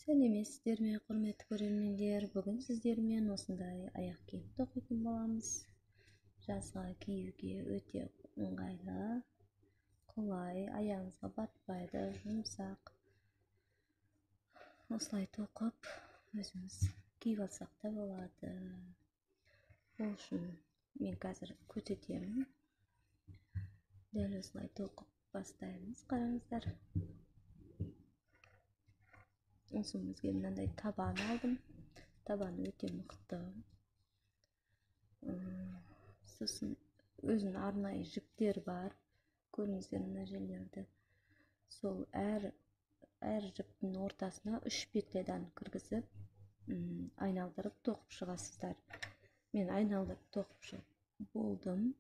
Сәлеметсіздер ме, құрметті көрермендер. Бүгін сіздермен осындай аяқ киім тоқитын боламыз. Жазға киюге өте ыңғайлы, қолай, аяғыңызға батпайды, жұмсақ. Осылай тоқып өзіміз киіп алсақ та болады. Ол үшін мен қазір көрсетемін. Дәл осылай тоқып бастаймыз. Қараңыздар. Осымызға мынандай табан алдым. Табаны өте мықты. Сосын өзінің арнайы жіптер бар. Көріңіздер мына жерлерді. Сол әр жіптің ортасына 3 петлядан кіргізіп, айналдырып тоқып шығасыздар. Мен айналдырып тоқып шығып болдым.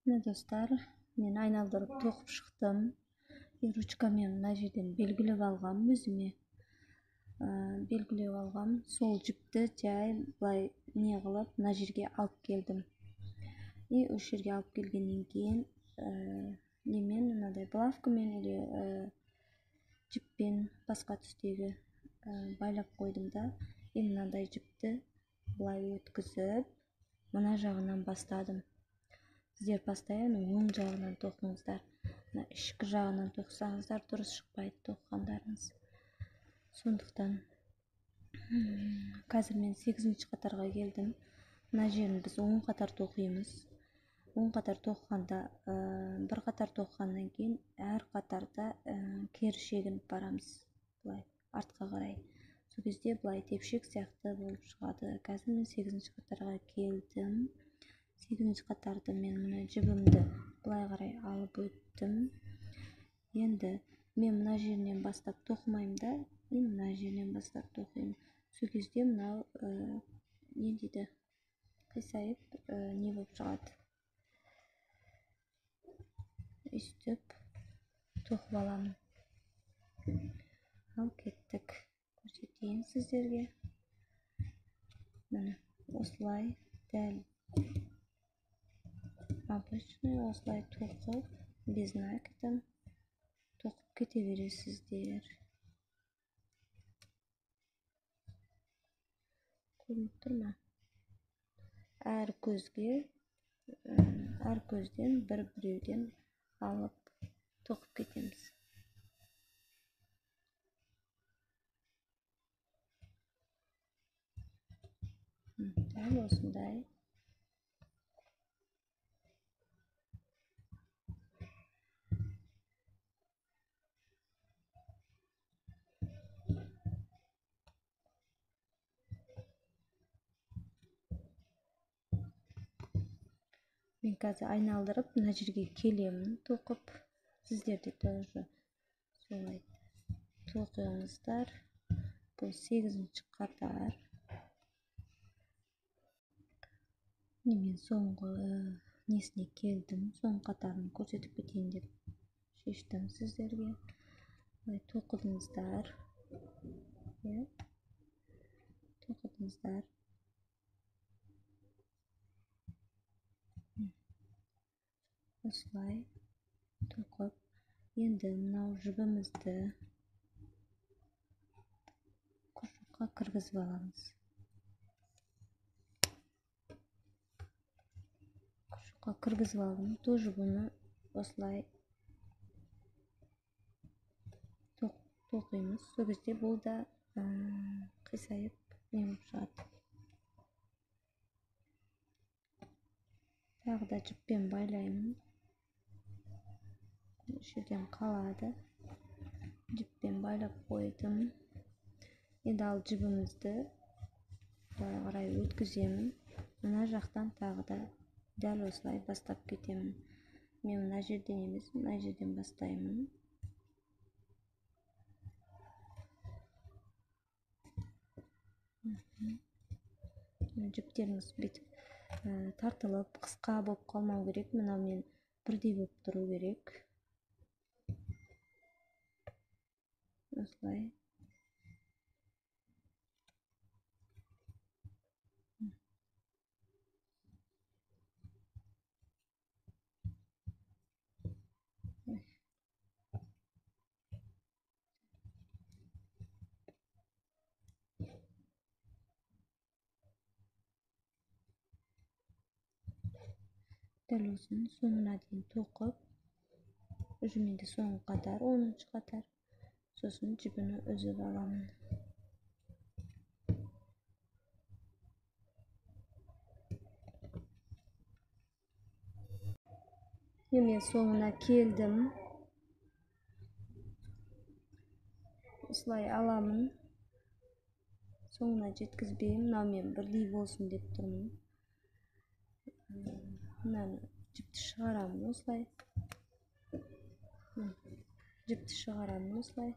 Міне достар, мен айналдырып тоқып шықтым. Ручкамен мына жерден белгілеп алғам, өзіме белгілеп алғам. Сол жіпті жай былай не қылып мына жерге алып келдім. Осы жерге алып келгеннен кейін немен мынадай булавкамен или жіппен басқа түстегі байлап қойдым да. Мынандай жіпті былай өткізіп, мына жағынан бастадым. Сіздер постоянно оң жағынан тоқыңыздар. Ішкі жағынан тоқсаңыздар дұрыс шықпайды тоққандарыңыз. Сондықтан қазір мен 8-ші қатарға келдім. Мына жерін біз 10 қатар тоқимыз. 10 қатар тоққанда, бір қатар тоққаннан кейін әр қатарда кері шегініп барамыз. Былай артқа қарай. Сол кезде былай тепшек сияқты болып шығады. Қазір мен 8-ші қатарға келдім. 8-ші қатарды мен мына жібімді былай қарай алып өттім. Енді мен мына жерінен бастап тоқымайым да, мен мына жерінен бастап тоқимын. Сол кезде мынау не дейді, қисайып не болып шығады. Үстіп тоқып аламын. Ал кеттік. Көрсетейін сіздерге. Міне осылай дәл обычный осылай тоқып, без накида тоқып кете бересіздер. Көрініп тұр ма? Әр көзден біреуден алып тоқып кетеміз. Дәл осындай. Мен қазір айналдырып, мына жерге келемін тоқып. Сіздер де тоже солай тоқыңыздар. Бұл 8-ші қатар. Мен соңғы несіне келдім. Соңғы қатарын көрсетіп кетейін деп шештім сіздерге. Тоқыдыңыздар. Тоқыдыңыздар. Осылай тоқып, енді мынау жібімізді құршыққа кіргізіп аламыз. кыргызып алдым. Тоже буну осылай токуйбуз. Сол кезде бул да кыйсайып эме чыгат. Дагы да жиппен байлаймын. Ошол жерден калады. Жиппен байлап койдум. Эndi ал жибимизди буга карай өткүзөмүн. Мына жактан дагы да дәл осылай бастап кетемин. Мен мына жерден эмес, мына жерден бастаймын. Жиптериңиз бүтүп тартылып кыска болуп калмау керек. Мына мен бирдей болуп туруу керек. Осылай. Дәл осыны соңуна дейин токуп, уже менде соңку катар, 10-чу катар. Сосын жибини үзүп аламын. Мен соңуна келдим. Осылай аламын. Соңуна жеткизбейм. Мына мен бирдей болсун деп турмун. Мынаны жипти чыгарамын осылай. Жипти чыгарамын осылай.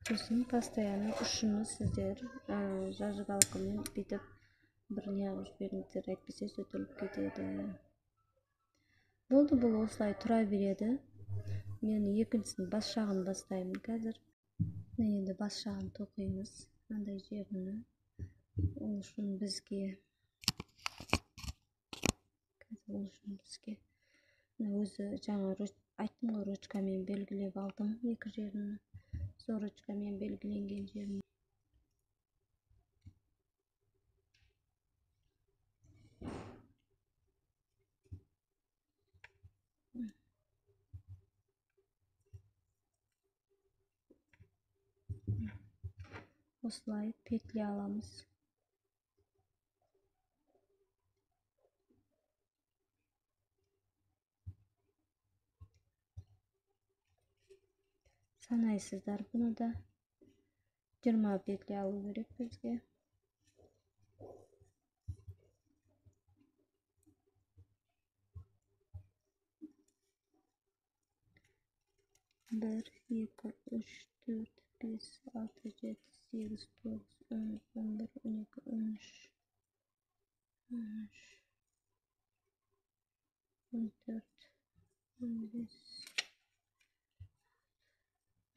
Сосын постоянно ушуну сиздер зажигалкамен бүтүп бир неагып жибериңиздер, айтпесе сөтүлүп кетеди. Болду, бул осылай тура береді. Мен экинчисин баш жагын бастаймын қазір. Енді баш жагын токуйбуз. Андай жерини ушун бизге өзү жаңы айттым го, ручкамен белгилеп алдым эки жерин. Сол ручкамен белгиленген жерин осылай петля аламыз. Санайсыздар буну да 20 петля алуу керек бизге. Bir, iki, üç, dört, beş, altı, yedi, sekiz, dokuz, 10, 11, 12, 13, 14, 15,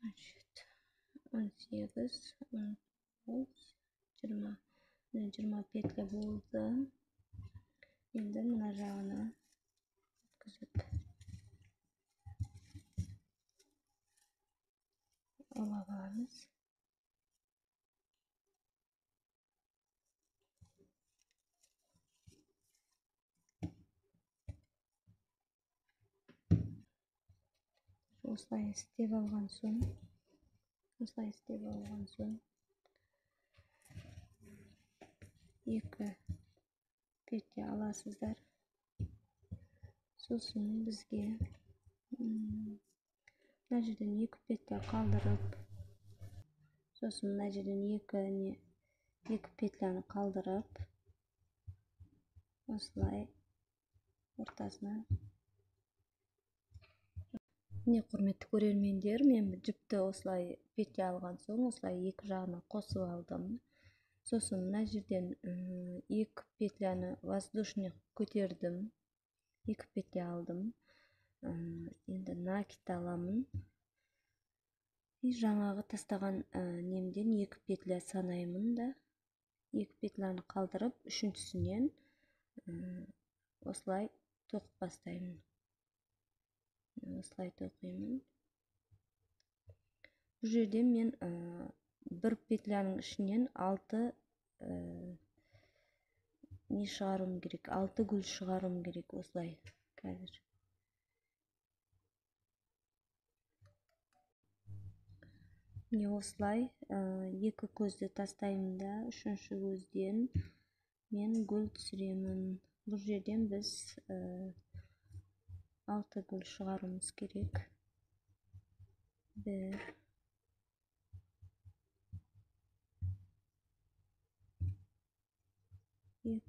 17, 18, 19, 20. 20 петля болду. Endi mına jagına ötküzüp alabız. Осылай істеп алған соң, екі петля аласыздар. Сосын бізге мына жерден 2 петля қалдырып, сосын мына жерден 2 петляны қалдырып, осылай ортасына. Міне, құрметті көрермендер, мен жіпті осылай петля алған соң, осылай екі жағына қосып алдым. Сосын мына жерден 2 петляны воздушный көтердім. 2 петля алдым. Енді накид аламын. Жаңағы тастаған немден 2 петля санаймын да. 2 петляны қалдырып, үшіншісінен осылай тоқып бастаймын. Осылай тоқимын. Бұл жерде мен бір петляның ішінен 6 не шығаруым керек, 6 гүл шығаруым керек. Осылай қазір. Міне осылай екі көзді тастаймын да, үшінші көзден мен гүл түсіремін. Бұл жерден біз 6 гүл шығаруымыз керек. 1 2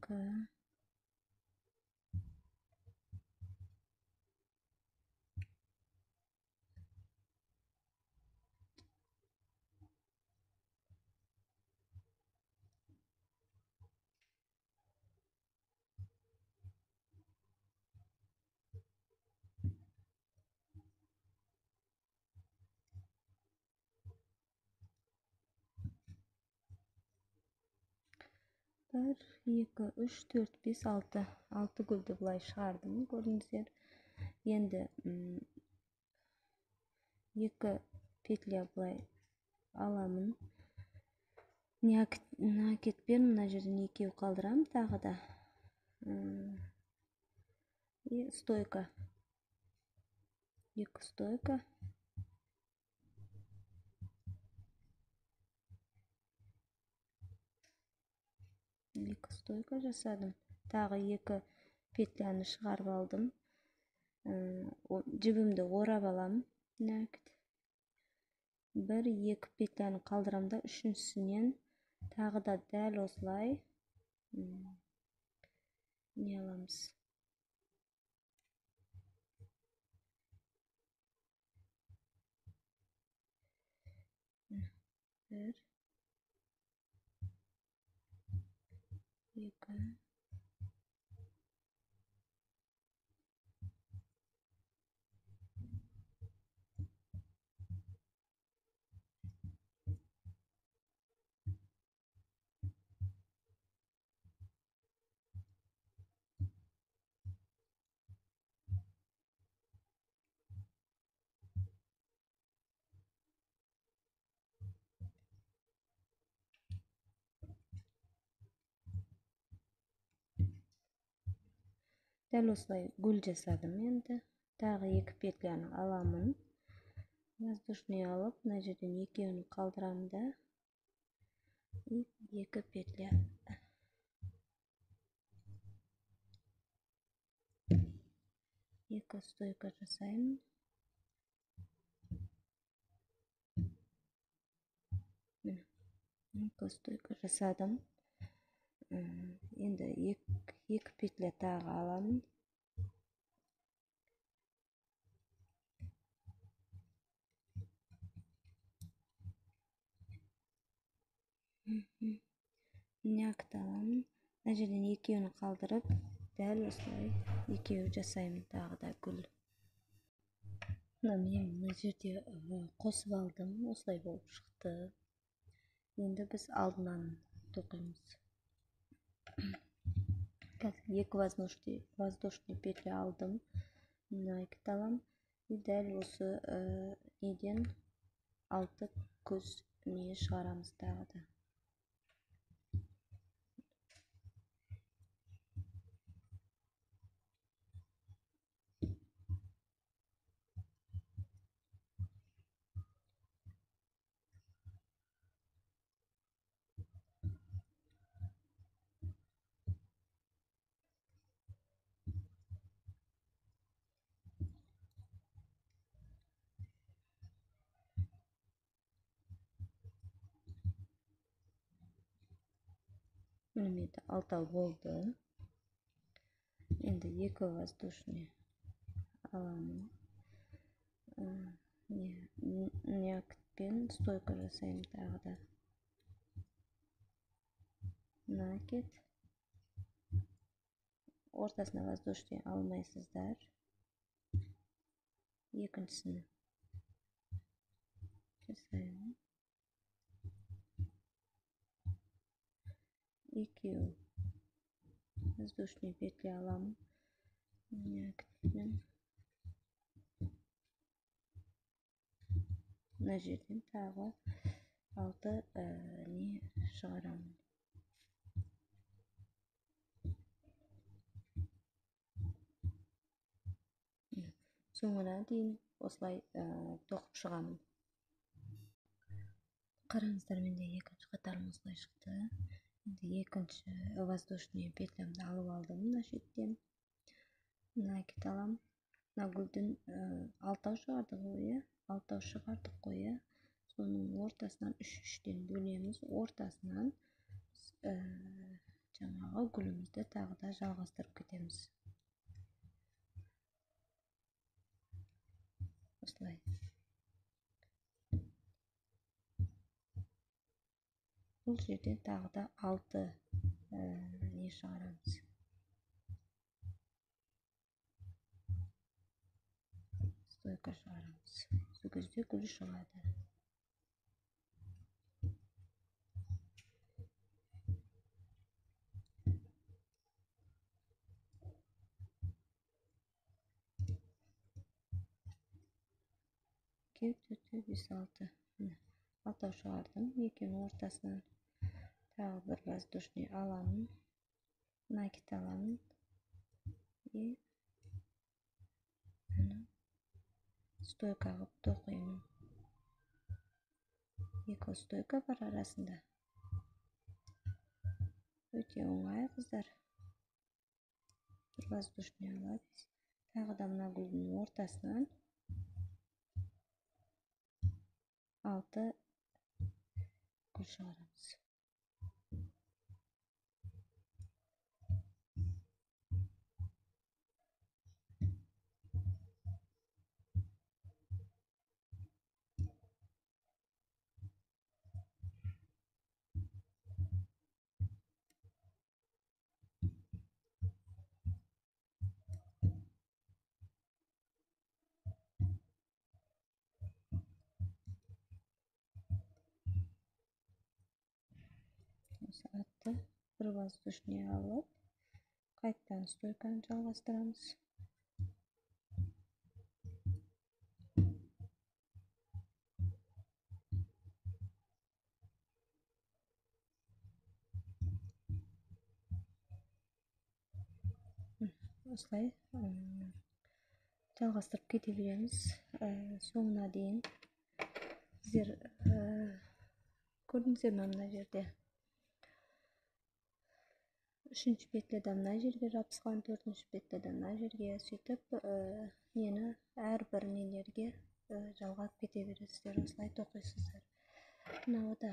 1 2 3 4 5 6 6 гүлді бұлай шығардым, көрдіңіздер. Енді 2 петля бұлай аламын. Накетпен мына жерден 2 қалдырам тағы да. И стойка. 2 стойка. Екі стойка жасадым. Тағы 2 петляны шығарып алдым. Жібімді орап алам. 1-2 петляны қалдырам да, үшіншісінен тағы да дәл осылай не аламыз. Bir, iki, дәл осылай гүл жасадым. Енді тағы 2 петляны аламын. Воздушный алып, мына жерден 2-ін қалдырамын да. 2 петля. 2 стойка жасаймын. Міне, 2 стойка жасадым. Енді 2 петля тағы аламын. Някты аламын. Мына жерден 2-ін қалдырып, дәл осылай 2 жасаймын тағы да гүл. Мен мына жерде қосып алдым. Осылай болып шықты. Енді біз алдынан тоқимыз. Қазір 2 воздушный петля алдым. Nakit алам. Дәл осы неден 6 көз не шығарамыз тағы да. Міне 6 болды. Енді 2 воздушный аламын. Някытпен стойка жасаймын тағы да. Накет. Ортасына воздушный алмайсыздар. Екіншісini жасаймын. 2 воздушный петля аламын. Mына жерден тағы 6 не шығарамын. Соңына дейін осылай тоқып шығамын. Қараңыздар, менде екінші қатарым осылай шықты. Енді екінші воздушный петлямды алып алдым мына шеттен. Накид аламын. Мына гүлдің 6 шығардық қой, 6 шығардық қой. Соның ортасынан 3-3-тен бөлеміз. Ортасынан жаңағы гүлімізді тағы да жалғастырып кетеміз. Осылай. Бұл жерден тағы да 6 не шығарамыз. Стойка шығарамыз. Сол кезде гүл шығады. Алтау шығардым. Екеуінің ортасынан тағы бір воздушный аламын. Накид аламын. И стойка қылып тоқимын. Екі стойка бар арасында. Өте оңай, қыздар. Бір воздушный алады. Тағы да мына гүлдің ортасынан 6 гүл шығарамыз. Осы атты бір воздушный алып, қайттан стойканы жалғастырамыз. Осылай жалғастырып кете береміз. Соңына дейін сіздер көрдіңіздер ме мына жерде? Үшінші петляден мына жерге жабысқан, төртінші петляден мына жерге, сөйтіп нені әрбір нелерге жалғап кете бересіздер, осылай тоқисыздар. Мынау да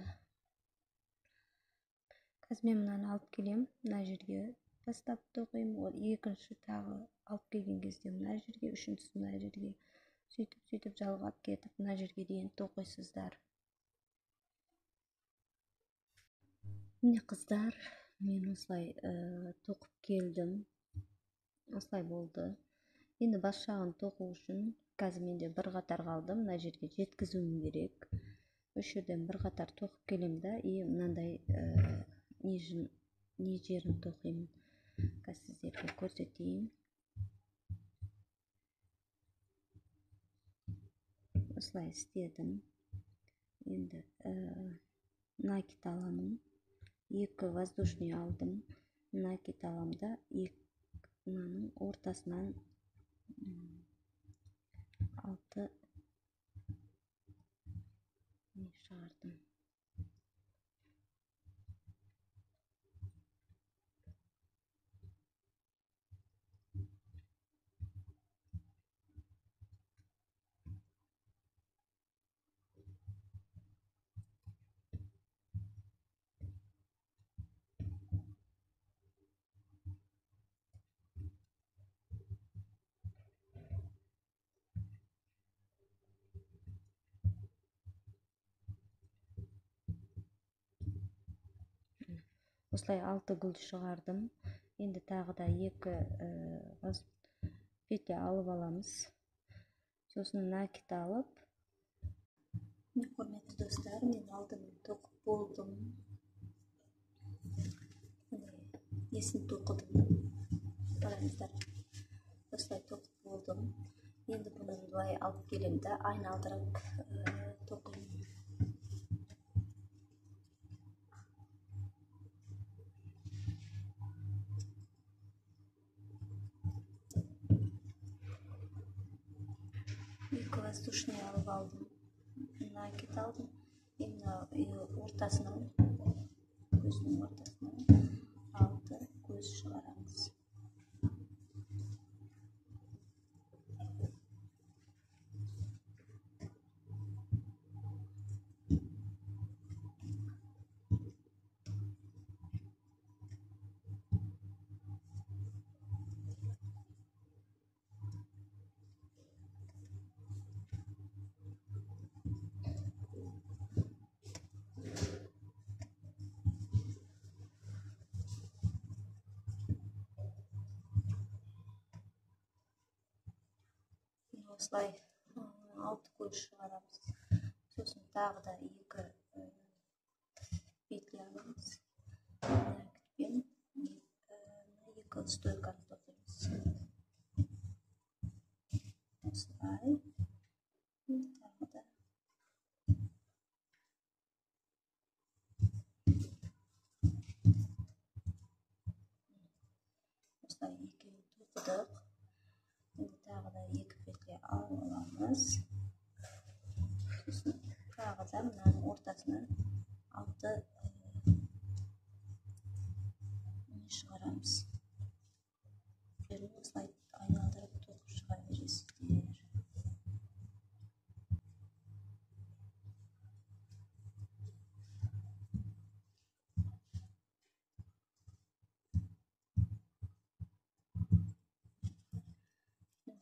қазір мен мынаны алып келем, мына жерге бастап тоқимын. Екінші тағы алып келген кезде мына жерге, үшіншісі мына жерге, сөйтіп жалғап кетіп мына жерге дейін тоқисыздар. Міне қыздар, мен осылай тоқып келдім. Осылай болды. Енді бас жағын тоқу үшін қазір менде бір қатар қалды. Мына жерге жеткізуім керек. Осы жерден бір қатар тоқып келем да, и мынандай не жерін тоқимын. Қазір сіздерге көрсетейін. Осылай істедім. Енді накид аламын. 2 воздушный алдым. Накид аламын да, мынаның ортасынан 6 не шығардым. Осылай 6 гүл шығардым. Енді тағы да 2 петля алып аламыз. Сосын накид алып. Құрметті достар, мен алдымен тоқып болдым. Несін тоқыдым. Қараңыздар. осылай тоқып болдым. Енді бұны былай алып келемін да айналдырып тоқимын. Екі воздушный алып алдым. Накид алдым. Именно ортасынан, көздің ортасынан алты көз шығарамыз. Осылай 6 көз шығарамыз. Сосын тағы да 2 петля аламыз. Накидпен 2 стойканы тоқимыз. Осылай. Тағы да осылай 2 тоқыдық. Тағы да 2 петля алып аламыз. Сосын тағы да мынаның ортасынан 6 шығарамыз. Осылай айналдырып тоқып шыға бересіздер.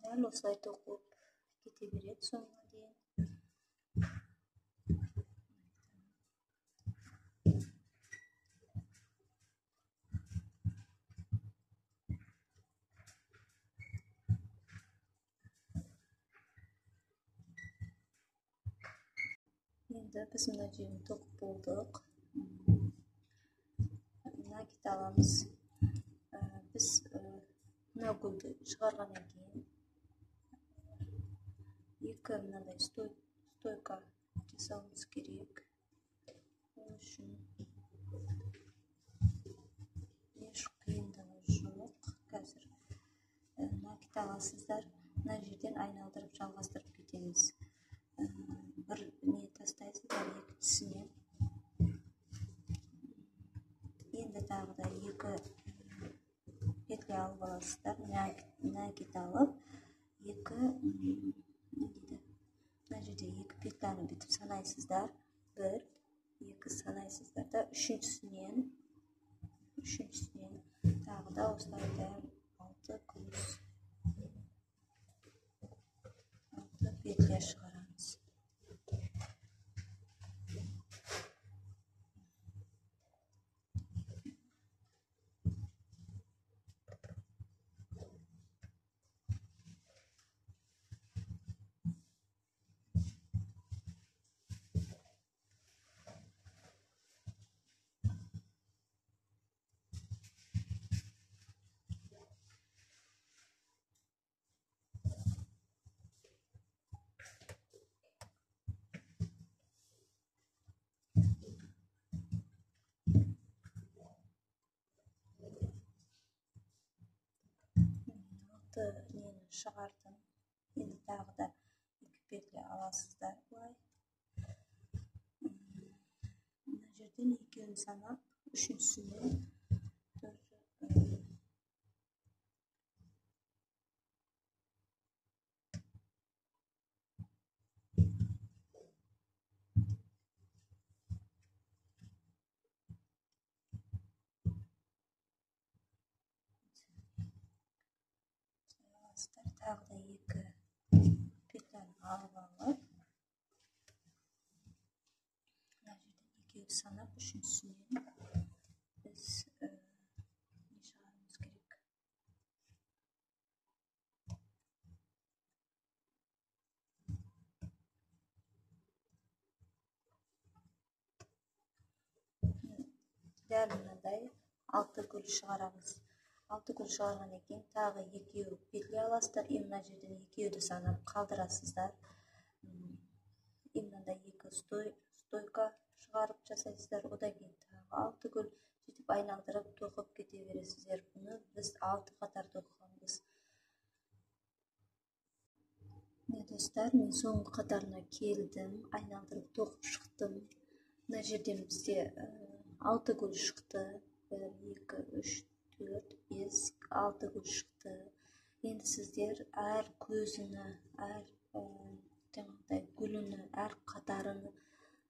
Дәл осылай тоқып кете береді соңына дейін. Енді біз мына жерін тоқып болдық. Накид аламыз. Біз мына гүлді шығарғаннан кейін 2 мынандай стойка жасауымыз керек. Ол үшін еш қиындығы жоқ. Қазір накид аласыздар. Мына жерден айналдырып жалғастырып кетеміз. Бір не тастайсыздар екіншісіне. Енді тағы да 2 петля алып аласыздар. Накид алып 2 мына жерде 2 петляны бүйтіп санайсыздар. 1, 2 санайсыздар да үшіншісінен тағы да осылай 6 көз 6 петля шығарамыз. Нені шығардым. Енді тағы да 2 петля аласыздар бұлай. Мына жерден 2-ін санап, үшіншісіне тағы да 2 петляны алып алып, мына жерден 2-ін санап, үшіншісінен біз не шығаруымыз керек. Дәл мынадай 6 гүл шығарамыз. 6 гүл шығарғаннан кейін тағы екеу петля аласыздар. Мына жерден екеуді санап қалдырасыздар. Мынандай екі стойка шығарып жасайсыздар. Одан кейін тағы 6 гүл сөйтіп айналдырып тоқып кете бересіздер. Бұны біз 6 қатар тоқығанбыз. Достар, мен соңғы қатарына келдім, айналдырып тоқып шықтым. Мына жерден бізде 6 гүл шықты. 1, 2, 3, 4, 5, 6 гүл шықты. Енді сіздер әр көзіні, әр гүліні, әр қатарыны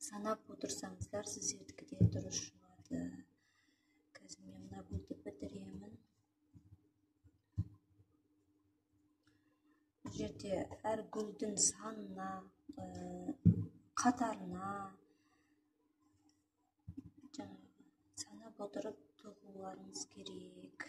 санап отырсаңыздар, сіздердікі де дұрыс шығады. Қазір мен мына гүлді бітіремін. Бұл жерде әр гүлдің санына, қатарына санап отырып тоқуларыңыз керек.